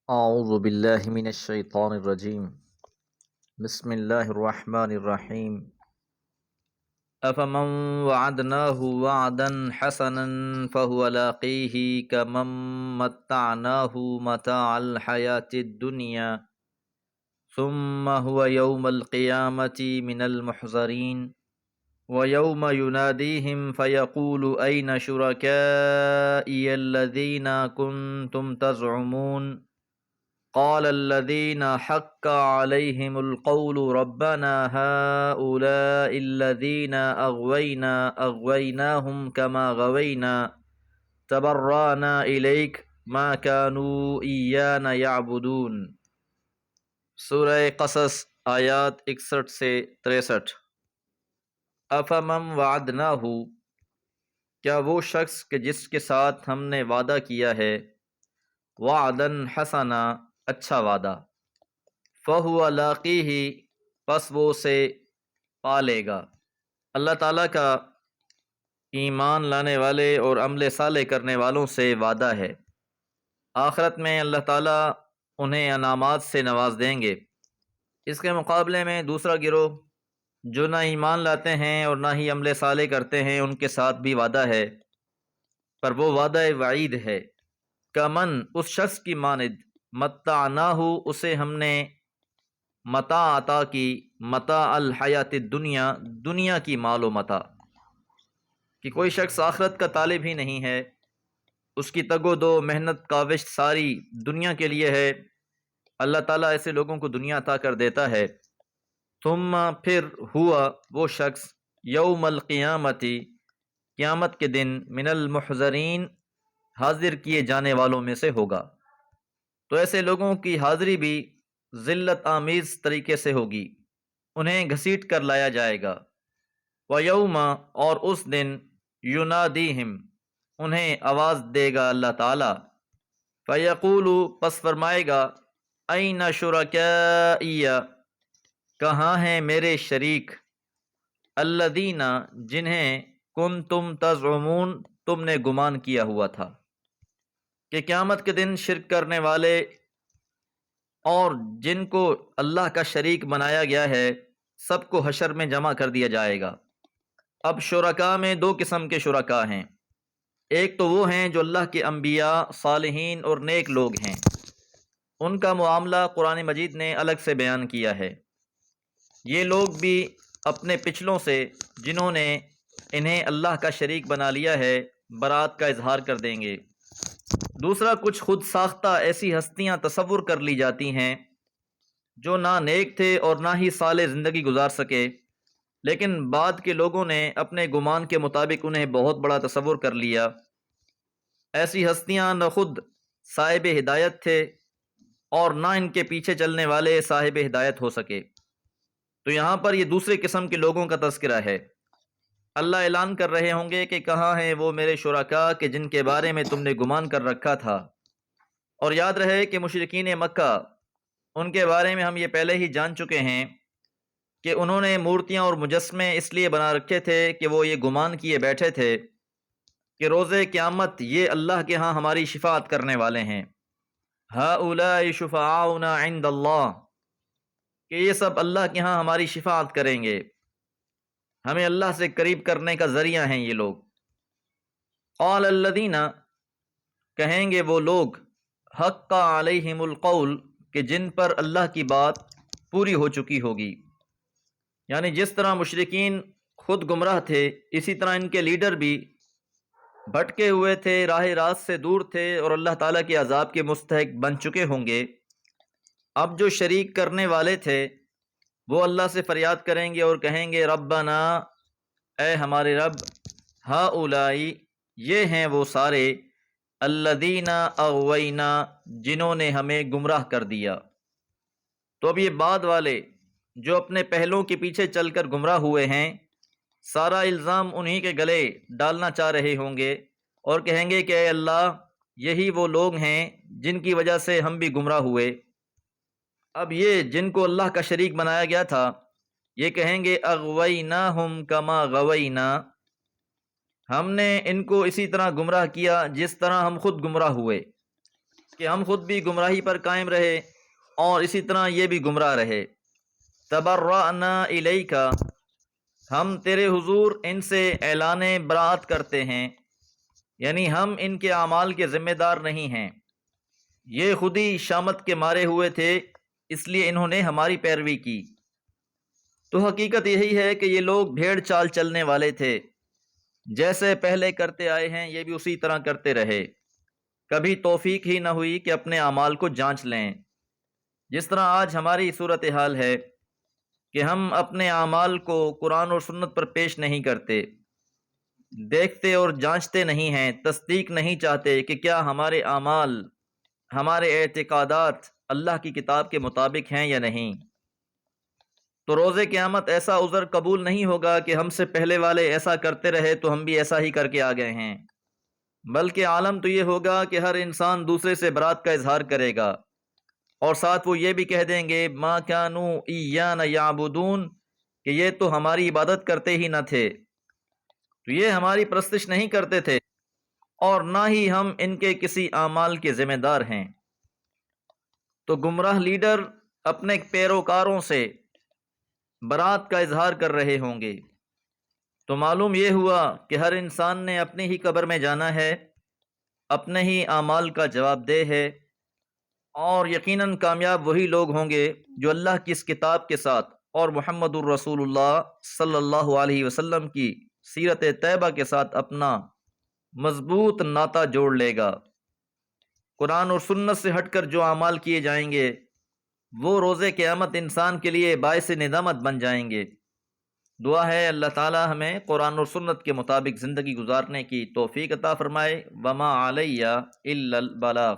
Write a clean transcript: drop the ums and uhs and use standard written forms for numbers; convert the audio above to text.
اعوذ باللہ من الشیطان الرجیم بسم اللہ الرحمن الرحیم افمن وعدناہ وعدا حسنا فهو لاقیہ کمن متعناہ متاع الحیاة الدنیا ثم هو یوم القیامة من المحضرین وَيَوْمَ يُنَادِيهِمْ فَيَقُولُ أَيْنَ شُرَكَائِيَ الَّذِينَ كُنْتُمْ تَزْعُمُونَ قَالَ الَّذِينَ حَقَّ عَلَيْهِمُ الْقَوْلُ رَبَّنَا هَؤُلَاءِ الَّذِينَ أَغْوَيْنَاهُمْ كَمَا غَوَيْنَا تَبَرَّأْنَا إِلَيْكَ مَا كَانُوا إِيَّانَا يَعْبُدُونَ۔ سورہ قصص آیات 61 سے 63۔ افمن وعدناہ، کیا وہ شخص کہ جس کے ساتھ ہم نے وعدہ کیا ہے، وعدن حسنا، اچھا وعدہ، فہو لاقیہ، پس وہ اسے پا لے گا۔ اللہ تعالیٰ کا ایمان لانے والے اور عمل صالح کرنے والوں سے وعدہ ہے، آخرت میں اللہ تعالیٰ انہیں انعامات سے نواز دیں گے۔ اس کے مقابلے میں دوسرا گروہ جو نہ ایمان لاتے ہیں اور نہ ہی عمل صالح کرتے ہیں، ان کے ساتھ بھی وعدہ ہے، پر وہ وعدہ وعید ہے۔ کمن، اس شخص کی مانند، متعناہ، اسے ہم نے متاع عطا کی، متاع الحیات الدنیا، دنیا کی مال و متاع، کہ کوئی شخص آخرت کا طالب ہی نہیں ہے، اس کی تگ و دو، محنت کاوش ساری دنیا کے لیے ہے، اللہ تعالیٰ ایسے لوگوں کو دنیا عطا کر دیتا ہے۔ ثم، پھر، ہوا، وہ شخص، یوم القیامتی، قیامت کے دن، من المحضرین، حاضر کیے جانے والوں میں سے ہوگا۔ تو ایسے لوگوں کی حاضری بھی ذلت آمیز طریقے سے ہوگی، انہیں گھسیٹ کر لایا جائے گا۔ وَيَوْمَ، اور اس دن، يُنَادِيهِمْ، انہیں آواز دے گا اللہ تعالیٰ، فَيَقُولُ، پس فرمائے گا، أَيْنَ شُرَكَائِيَ، کہاں ہیں میرے شریک، الذین، جنہیں کنتم تزعمون، تم نے گمان کیا ہوا تھا کہ قیامت کے دن شرک کرنے والے اور جن کو اللہ کا شریک بنایا گیا ہے، سب کو حشر میں جمع کر دیا جائے گا۔ اب شرکاء میں دو قسم کے شرکاء ہیں، ایک تو وہ ہیں جو اللہ کے انبیاء، صالحین اور نیک لوگ ہیں، ان کا معاملہ قرآن مجید نے الگ سے بیان کیا ہے۔ یہ لوگ بھی اپنے پچھلوں سے جنہوں نے انہیں اللہ کا شریک بنا لیا ہے، برات کا اظہار کر دیں گے۔ دوسرا، کچھ خود ساختہ ایسی ہستیاں تصور کر لی جاتی ہیں جو نہ نیک تھے اور نہ ہی صالح زندگی گزار سکے، لیکن بعد کے لوگوں نے اپنے گمان کے مطابق انہیں بہت بڑا تصور کر لیا۔ ایسی ہستیاں نہ خود صاحب ہدایت تھے اور نہ ان کے پیچھے چلنے والے صاحب ہدایت ہو سکے۔ تو یہاں پر یہ دوسرے قسم کے لوگوں کا تذکرہ ہے۔ اللہ اعلان کر رہے ہوں گے کہ کہاں ہیں وہ میرے شرکاء کہ جن کے بارے میں تم نے گمان کر رکھا تھا۔ اور یاد رہے کہ مشرکین مکہ، ان کے بارے میں ہم یہ پہلے ہی جان چکے ہیں کہ انہوں نے مورتیاں اور مجسمے اس لیے بنا رکھے تھے کہ وہ یہ گمان کیے بیٹھے تھے کہ روز قیامت یہ اللہ کے ہاں ہماری شفاعت کرنے والے ہیں۔ ہؤلاء شفعاؤنا عند اللہ، کہ یہ سب اللہ کے ہاں ہماری شفاعت کریں گے، ہمیں اللہ سے قریب کرنے کا ذریعہ ہیں یہ لوگ۔ قال الذین، کہیں گے وہ لوگ، حق علیہم القول، کہ جن پر اللہ کی بات پوری ہو چکی ہوگی، یعنی جس طرح مشرکین خود گمراہ تھے، اسی طرح ان کے لیڈر بھی بھٹکے ہوئے تھے، راہ راست سے دور تھے اور اللہ تعالیٰ کے عذاب کے مستحق بن چکے ہوں گے۔ اب جو شریک کرنے والے تھے وہ اللہ سے فریاد کریں گے اور کہیں گے، ربنا، اے ہمارے رب، ہؤلاء، یہ ہیں وہ سارے، الذین اغوینا، جنہوں نے ہمیں گمراہ کر دیا۔ تو اب یہ بعد والے جو اپنے پہلوں کے پیچھے چل کر گمراہ ہوئے ہیں، سارا الزام انہی کے گلے ڈالنا چاہ رہے ہوں گے اور کہیں گے کہ اے اللہ، یہی وہ لوگ ہیں جن کی وجہ سے ہم بھی گمراہ ہوئے۔ اب یہ جن کو اللہ کا شریک بنایا گیا تھا، یہ کہیں گے، اغویناہم کما غوینا، ہم نے ان کو اسی طرح گمراہ کیا جس طرح ہم خود گمراہ ہوئے۔ کہ ہم خود بھی گمراہی پر قائم رہے اور اسی طرح یہ بھی گمراہ رہے۔ تبرأنا الیک، ہم تیرے حضور ان سے اعلان براءت کرتے ہیں، یعنی ہم ان کے اعمال کے ذمہ دار نہیں ہیں، یہ خود ہی شامت کے مارے ہوئے تھے، اس لیے انہوں نے ہماری پیروی کی۔ تو حقیقت یہی ہے کہ یہ لوگ بھیڑ چال چلنے والے تھے، جیسے پہلے کرتے آئے ہیں یہ بھی اسی طرح کرتے رہے، کبھی توفیق ہی نہ ہوئی کہ اپنے اعمال کو جانچ لیں۔ جس طرح آج ہماری صورتحال ہے کہ ہم اپنے اعمال کو قرآن اور سنت پر پیش نہیں کرتے، دیکھتے اور جانچتے نہیں ہیں، تصدیق نہیں چاہتے کہ کیا ہمارے اعمال، ہمارے اعتقادات اللہ کی کتاب کے مطابق ہیں یا نہیں۔ تو روز قیامت ایسا عذر قبول نہیں ہوگا کہ ہم سے پہلے والے ایسا کرتے رہے تو ہم بھی ایسا ہی کر کے آ گئے ہیں، بلکہ عالم تو یہ ہوگا کہ ہر انسان دوسرے سے برات کا اظہار کرے گا، اور ساتھ وہ یہ بھی کہہ دیں گے ما کانوا ایانا یعبدون، کہ یہ تو ہماری عبادت کرتے ہی نہ تھے، تو یہ ہماری پرستش نہیں کرتے تھے اور نہ ہی ہم ان کے کسی اعمال کے ذمہ دار ہیں۔ تو گمراہ لیڈر اپنے پیروکاروں سے برات کا اظہار کر رہے ہوں گے، تو معلوم یہ ہوا کہ ہر انسان نے اپنی ہی قبر میں جانا ہے، اپنے ہی اعمال کا جواب دہ ہے، اور یقیناً کامیاب وہی لوگ ہوں گے جو اللہ کی اس کتاب کے ساتھ اور محمد الرسول اللہ صلی اللہ علیہ وسلم کی سیرت طیبہ کے ساتھ اپنا مضبوط ناطہ جوڑ لے گا۔ قرآن اور سنت سے ہٹ کر جو اعمال کیے جائیں گے وہ روز قیامت انسان کے لیے باعث ندامت بن جائیں گے۔ دعا ہے اللہ تعالی ہمیں قرآن اور سنت کے مطابق زندگی گزارنے کی توفیق عطا فرمائے۔ وما علیہ الا البلاغ۔